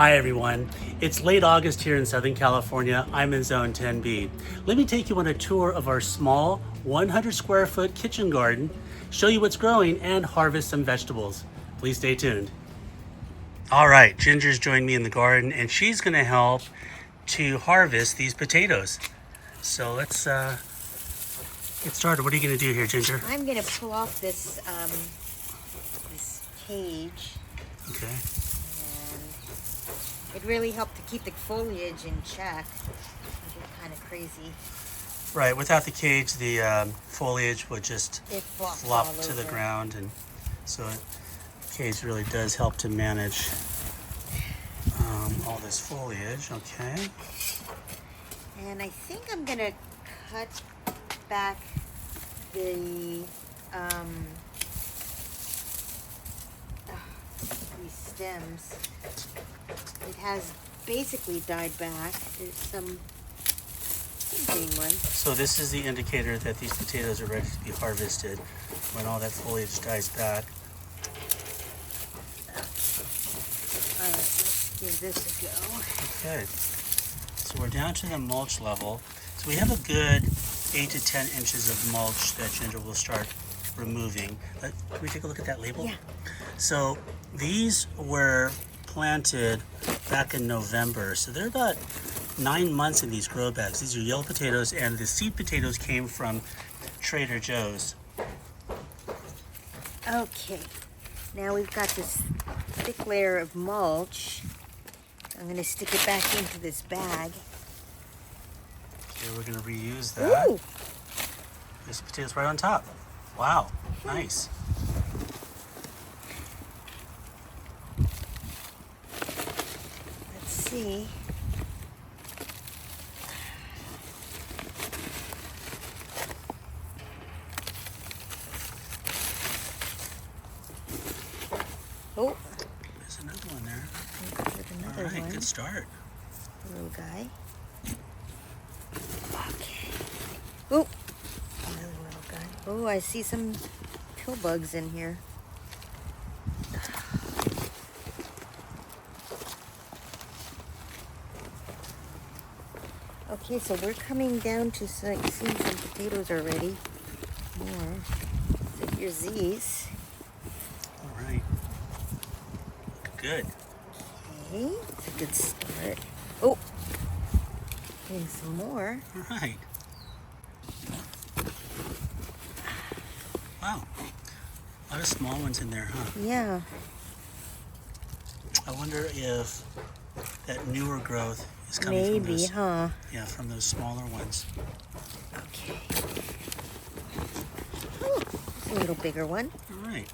Hi everyone, it's late August here in Southern California. I'm in Zone 10B. Let me take you on a tour of our small 100 square foot kitchen garden, show you what's growing and harvest some vegetables. Please stay tuned. All right, Ginger's joined me in the garden and she's gonna help to harvest these potatoes. So let's get started. What are you gonna do here, Ginger? I'm gonna pull off this this cage. Okay. And it really helped to keep the foliage in check. It get kind of crazy. Right, without the cage, the foliage would just It flops flop all to the over. ground, and so the cage really does help to manage all this foliage. Okay. And I think I'm gonna cut back the these stems. It has basically died back. There's some green ones. So this is the indicator that these potatoes are ready to be harvested when all that foliage dies back. All right, let's give this a go. Okay. So we're down to the mulch level. So we have a good 8 to 10 inches of mulch that Ginger will start removing. Can we take a look at that label? Yeah. So these were planted back in November. So they're about 9 months in these grow bags. These are yellow potatoes, and the seed potatoes came from Trader Joe's. Okay, now we've got this thick layer of mulch. I'm going to stick it back into this bag. Okay, we're going to reuse that. Ooh! There's potatoes right on top. Wow, nice. Let's see. Oh, There's another one there. there's another All right, one. good start. Little guy. Okay. Oh, another little guy. Oh, I see some pill bugs in here. Okay, so we're coming down to seeing some potatoes already. More. So here's these. All right. Good. Okay, it's a good start. Oh, getting some more. All right. Wow. A lot of small ones in there, huh? Yeah. I wonder if that newer growth is coming from Maybe, those, huh? yeah, from those smaller ones. Okay. Oh, there's a little bigger one. All right.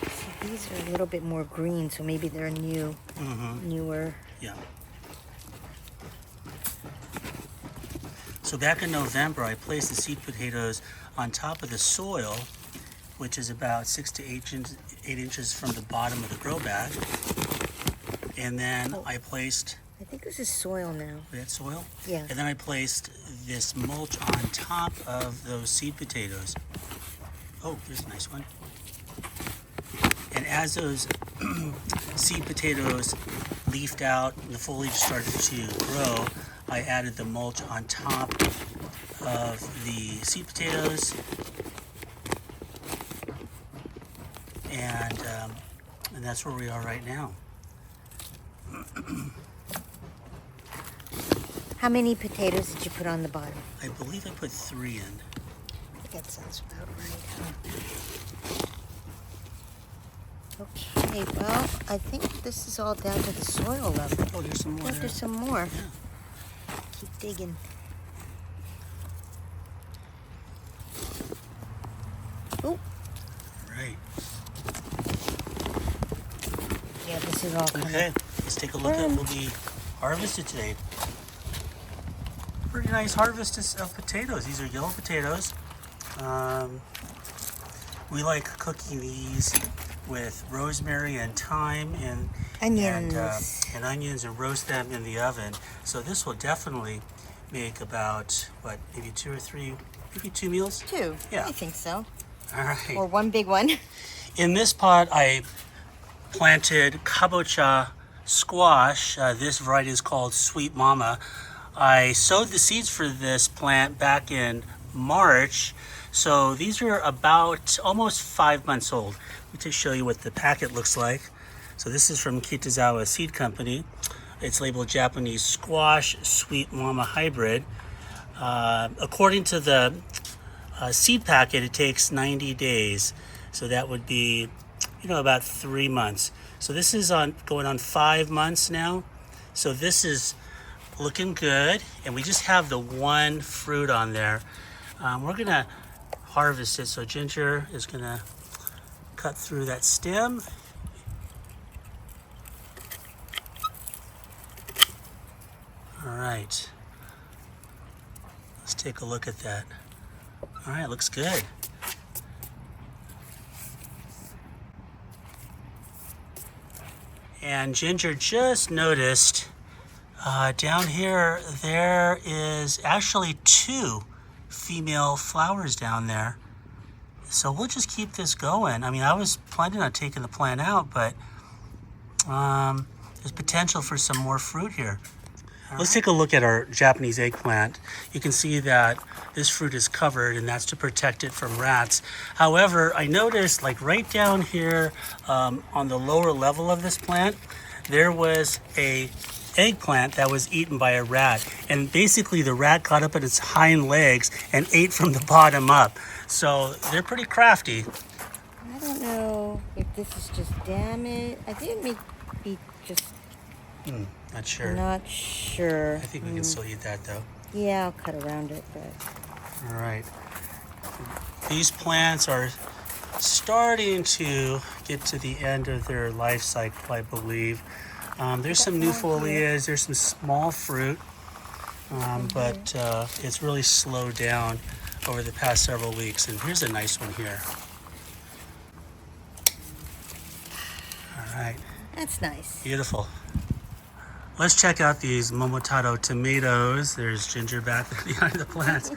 See, these are a little bit more green, so maybe they're newer. Yeah. So back in November, I placed the seed potatoes on top of the soil, which is about 6 to 8 inches from the bottom of the grow bag. And then I placed, I think this is soil now. that soil? Yeah. And then I placed this mulch on top of those seed potatoes. Oh, there's a nice one. And as those seed potatoes leafed out and the foliage started to grow, I added the mulch on top of the seed potatoes, and that's where we are right now. How many potatoes did you put on the bottom? I believe I put 3 in. I think that sounds about right, huh? Okay, well, I think this is all down to the soil level. Oh, there's some more Oh, there. there's some more. Yeah. Keep digging. Oh, Right. yeah, this is all coming. Okay, let's take a look at what will be harvested today. Pretty nice harvest of potatoes. These are yellow potatoes. We like cooking these with rosemary and thyme and Onions. and onions, and roast them in the oven. So this will definitely make about, what, maybe 2 or 3, maybe 2 meals? 2. Yeah. I think so. All right. Or one big one. In this pot, I planted kabocha squash. This variety is called Sweet Mama. I sowed the seeds for this plant back in March, so these are about almost 5 months old. Let me just show you what the packet looks like. So this is from Kitazawa Seed Company. It's labeled Japanese Squash Sweet Mama Hybrid. According to the seed packet, it takes 90 days. So that would be, about 3 months. So this is going on 5 months now. So this is looking good. And we just have the one fruit on there. We're gonna harvest it. So Ginger is gonna cut through that stem. All right. Let's take a look at that. All right, looks good. And Ginger just noticed down here, there is actually 2 female flowers down there. So we'll just keep this going. I mean, I was planning on taking the plant out, but there's potential for some more fruit here. Let's take a look at our Japanese eggplant. You can see that this fruit is covered, and that's to protect it from rats. However, I noticed like right down here on the lower level of this plant, there was a eggplant that was eaten by a rat. And basically the rat got up on its hind legs and ate from the bottom up. So they're pretty crafty. I don't know if this is just damage. I think it may be just... Not sure. Not sure. I think we can still eat that though. Yeah, I'll cut around it, but... All right. These plants are starting to get to the end of their life cycle, I believe. There's some new foliage, there's some small fruit, but it's really slowed down over the past several weeks. And here's a nice one here. All right. That's nice. Beautiful. Let's check out these Momotaro tomatoes. There's Ginger back behind the plants.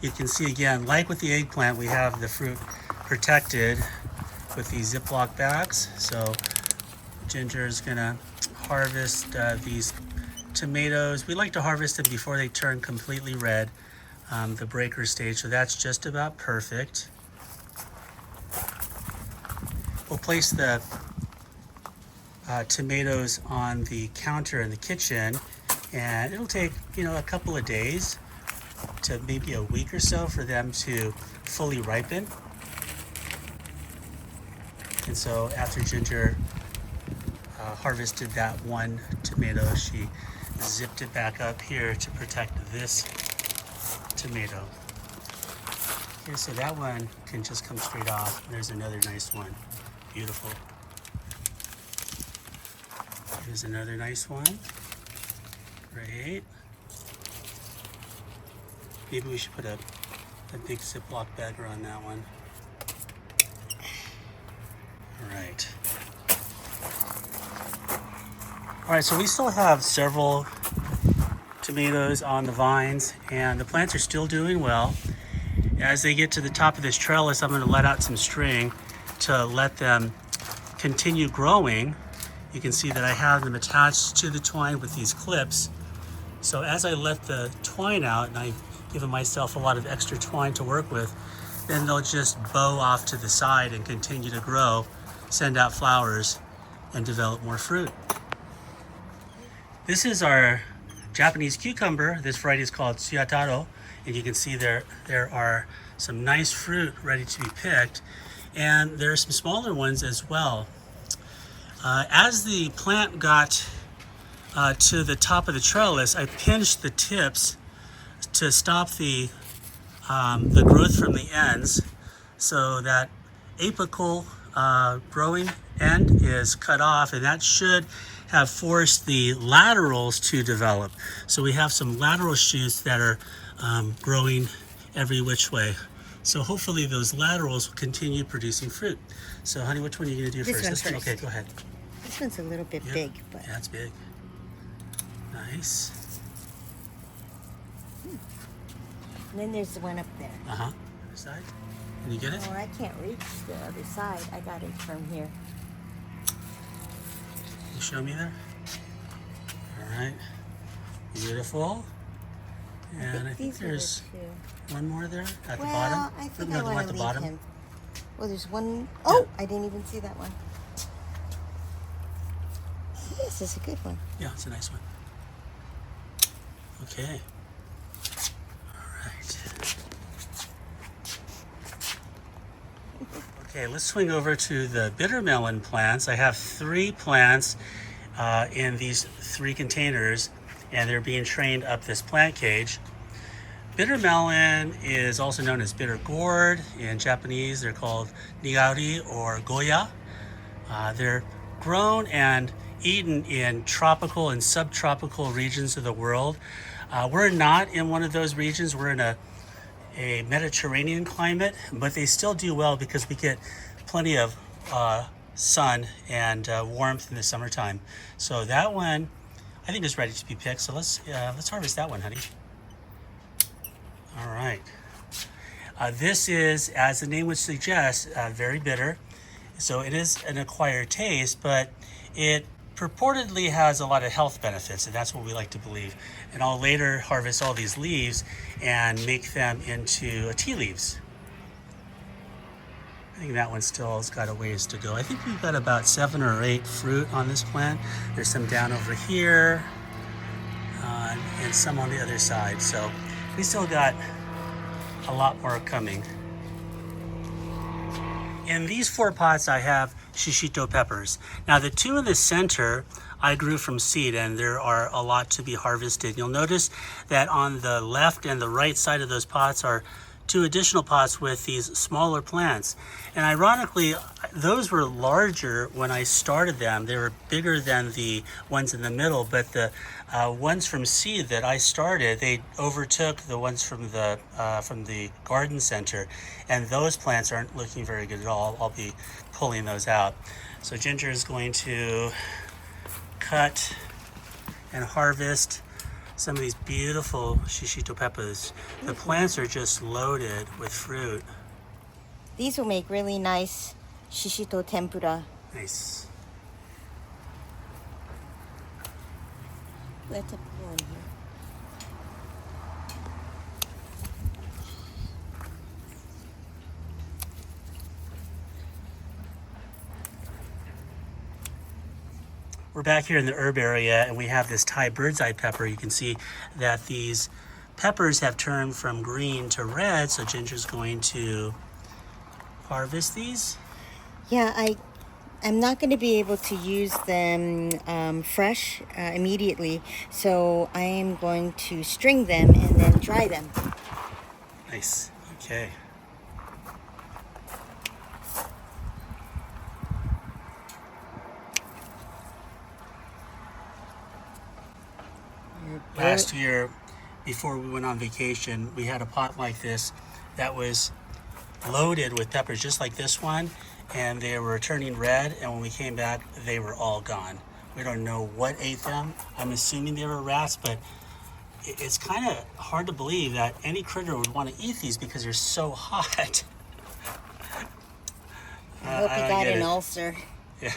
You can see again, like with the eggplant, we have the fruit protected with these Ziploc bags. So Ginger is gonna harvest these tomatoes. We like to harvest them before they turn completely red, the breaker stage. So that's just about perfect. We'll place the tomatoes on the counter in the kitchen, and it'll take a couple of days to maybe a week or so for them to fully ripen. And so after Ginger harvested that one tomato, she zipped it back up here to protect this tomato. Okay, so that one can just come straight off. There's another nice one. Beautiful. Here's another nice one. Great. Maybe we should put a big Ziploc bag around that one. All right. All right, so we still have several tomatoes on the vines, and the plants are still doing well. As they get to the top of this trellis, I'm going to let out some string to let them continue growing. You can see that I have them attached to the twine with these clips. So as I let the twine out, and I've given myself a lot of extra twine to work with, then they'll just bow off to the side and continue to grow, send out flowers, and develop more fruit. This is our Japanese cucumber. This variety is called Tsuyataro, and you can see there are some nice fruit ready to be picked, and there are some smaller ones as well. As the plant got to the top of the trellis, I pinched the tips to stop the growth from the ends, so that apical growing end is cut off, and that should have forced the laterals to develop. So we have some lateral shoots that are growing every which way. So hopefully those laterals will continue producing fruit. So honey, which one are you gonna do This first? one first. Okay, go ahead. This one's a little bit big, but... Yeah, it's big. Nice. And then there's the one up there. Other side. Can you get it? Oh, I can't reach the other side. I got it from here. you show me there? All right, beautiful. And I think there's one more there at the bottom. I think No, I the one want at to the leave bottom. him. Well, there's one. Oh, I didn't even see that one. This is a good one. Yeah, it's a nice one. Okay. All right. Okay, let's swing over to the bitter melon plants. I have 3 plants in these 3 containers, and they're being trained up this plant cage. Bitter melon is also known as bitter gourd. In Japanese, they're called nigari or goya. They're grown and eaten in tropical and subtropical regions of the world. We're not in one of those regions. We're in a Mediterranean climate, but they still do well because we get plenty of sun and warmth in the summertime. So that one, I think, is ready to be picked. So let's harvest that one, honey. All right. This is, as the name would suggest, very bitter. So it is an acquired taste, but it purportedly has a lot of health benefits, and that's what we like to believe. And I'll later harvest all these leaves and make them into tea leaves. I think that one still has got a ways to go. I think we've got about 7 or 8 fruit on this plant. There's some down over here and some on the other side. So we still got a lot more coming. In these 4 pots, I have shishito peppers. Now, the 2 in the center, I grew from seed, and there are a lot to be harvested. You'll notice that on the left and the right side of those pots are 2 additional pots with these smaller plants. And ironically, those were larger when I started them. They were bigger than the ones in the middle, but the ones from seed that I started, they overtook the ones from the garden center, and those plants aren't looking very good at all. I'll be pulling those out. So Ginger is going to cut and harvest some of these beautiful shishito peppers. The plants are just loaded with fruit. These will make really nice shishito tempura. Nice. Let's put one here. We're back here in the herb area, and we have this Thai bird's eye pepper. You can see that these peppers have turned from green to red, so Ginger's going to harvest these. Yeah, I'm not going to be able to use them fresh immediately, so I am going to string them and then dry them. Nice. Okay. Last year, before we went on vacation, we had a pot like this that was loaded with peppers just like this one, and they were turning red, and when we came back, they were all gone. We don't know what ate them. I'm assuming they were rats, but it's kind of hard to believe that any critter would want to eat these because they're so hot. I hope you got an ulcer. Yeah.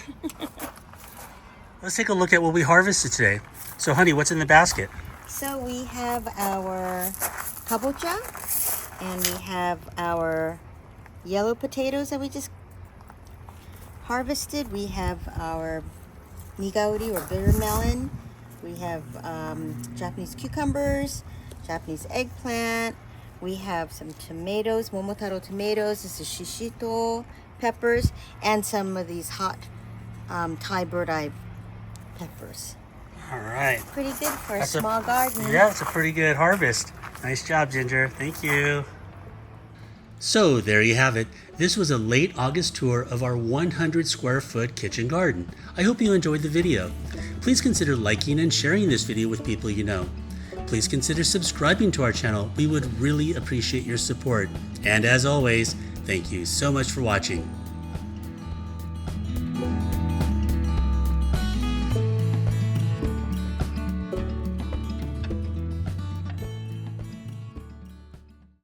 Let's take a look at what we harvested today. So, honey, what's in the basket? So we have our kabocha, and we have our yellow potatoes that we just harvested. We have our nigauri or bitter melon. We have Japanese cucumbers, Japanese eggplant. We have some tomatoes, momotaro tomatoes. This is shishito peppers, and some of these hot Thai bird eye peppers. All right. Pretty good for a small garden. Yeah, it's a pretty good harvest. Nice job, Ginger. Thank you. So there you have it. This was a late August tour of our 100 square foot kitchen garden. I hope you enjoyed the video. Please consider liking and sharing this video with people you know. Please consider subscribing to our channel. We would really appreciate your support. And as always, thank you so much for watching.